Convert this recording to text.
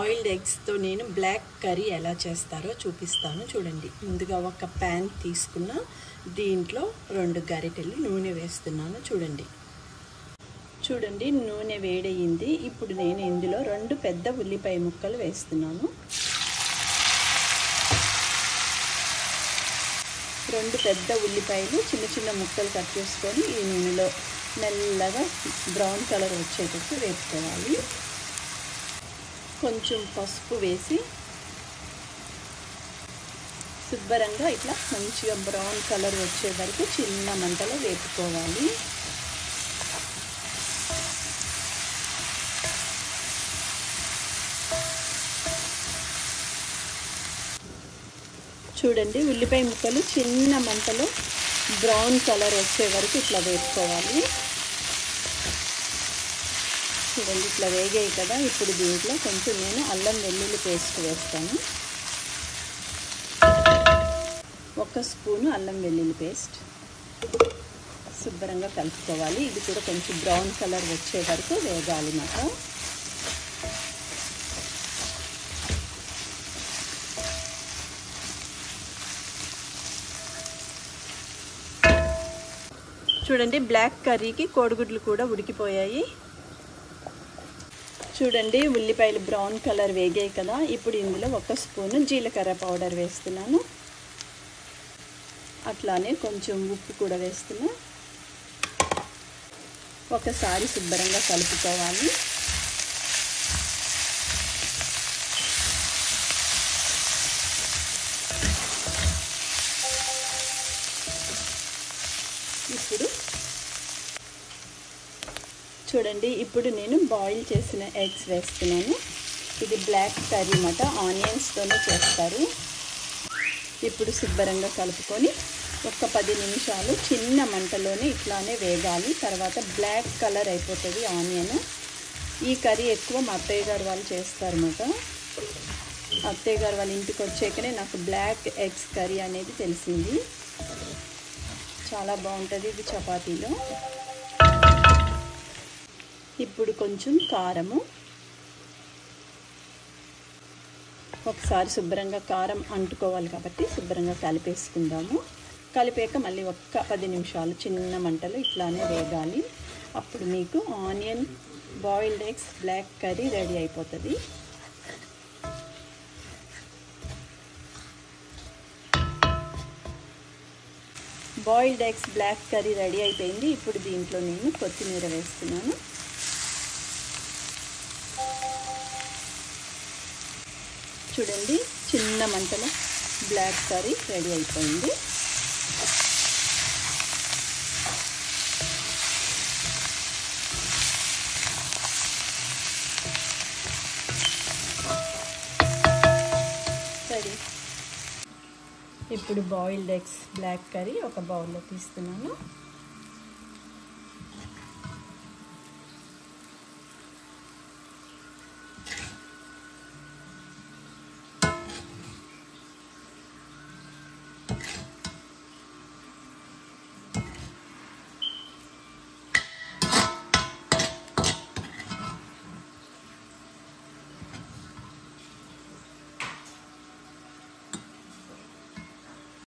Boiled ఎగ్స్తో నేను black curry ఎలా చేస్తారో చూపిస్తాను చూడండి. ముందుగా ఒక ప్యాన్ తీసుకున్న, దీంట్లో 2 గరిటెలు నూనె వేస్తున్నాను. చూడండి నూనె వేడయింది. ఇప్పుడు నేను ఇందులో 2 పెద్ద ఉల్లిపాయ ముక్కలు వేస్తున్నాను. 2 పెద్ద ఉల్లిపాయలు చిన్న చిన్న ముక్కలు కట్ చేసుకొని ఈ నూనెలో మెల్లగా బ్రౌన్ కలర్ వచ్చేటట్టు వేపుకోవాలి. కొంచెం పసుపు వేసి శుభ్రంగా ఇట్లా మంచిగా బ్రౌన్ కలర్ వచ్చే వరకు చిన్న మంటలో వేపుకోవాలి. చూడండి ఉల్లిపాయ ముక్కలు చిన్న మంటలో బ్రౌన్ కలర్ వచ్చే వరకు ఇట్లా వేపుకోవాలి. చూడండి ఇట్లా వేగాయి కదా. ఇప్పుడు దీంట్లో కొంచెం నేను అల్లం వెల్లుల్లి పేస్ట్ వేస్తాను. 1 స్పూను అల్లం వెల్లుల్లి పేస్ట్ శుభ్రంగా కలుపుకోవాలి. ఇది కూడా కొంచెం బ్రౌన్ కలర్ వచ్చే వరకు వేగాలి మాట. చూడండి బ్లాక్ కర్రీకి కోడిగుడ్లు కూడా ఉడికిపోయాయి. చూడండి ఉల్లిపాయలు బ్రౌన్ కలర్ వేగాయి కదా. ఇప్పుడు ఇందులో 1 స్పూను జీలకర్ర పౌడర్ వేస్తున్నాను. అట్లానే కొంచెం ఉప్పు కూడా వేస్తున్నా. ఒకసారి శుభ్రంగా కలుపుకోవాలి. చూడండి ఇప్పుడు నేను బాయిల్ చేసిన ఎగ్స్ వేస్తున్నాను. ఇది బ్లాక్ కర్రీ అన్నమాట, ఆనియన్స్తోనే చేస్తారు. ఇప్పుడు శుభ్రంగా కలుపుకొని ఒక 10 నిమిషాలు చిన్న మంటలోనే ఇట్లానే వేగాలి. తర్వాత బ్లాక్ కలర్ అయిపోతుంది ఆనియన్. ఈ కర్రీ ఎక్కువ మా అత్తయ్య గారు వాళ్ళు చేస్తారన్నమాట. అత్తయ్య గారు వాళ్ళ ఇంటికి వచ్చాకనే నాకు బ్లాక్ ఎగ్స్ కర్రీ అనేది తెలిసింది. చాలా బాగుంటుంది ఇది చపాతీలో. ఇప్పుడు కొంచెం కారము, ఒకసారి శుభ్రంగా కారం అంటుకోవాలి కాబట్టి శుభ్రంగా కలిపేసుకుందాము. కలిపాక మళ్ళీ ఒక్క 10 నిమిషాలు చిన్న మంటలో ఇట్లానే వేగాలి. అప్పుడు మీకు onion boiled eggs black curry ready అయిపోతుంది. Boiled eggs black curry ready అయిపోయింది. ఇప్పుడు దీంట్లో నేను కొత్తిమీర వేస్తున్నాను. చూడండి చిన్న మంటలో బ్లాక్ కర్రీ రెడీ అయిపోయింది. ఇప్పుడు బాయిల్డ్ ఎగ్స్ బ్లాక్ కర్రీ ఒక బౌల్లో తీస్తున్నాను.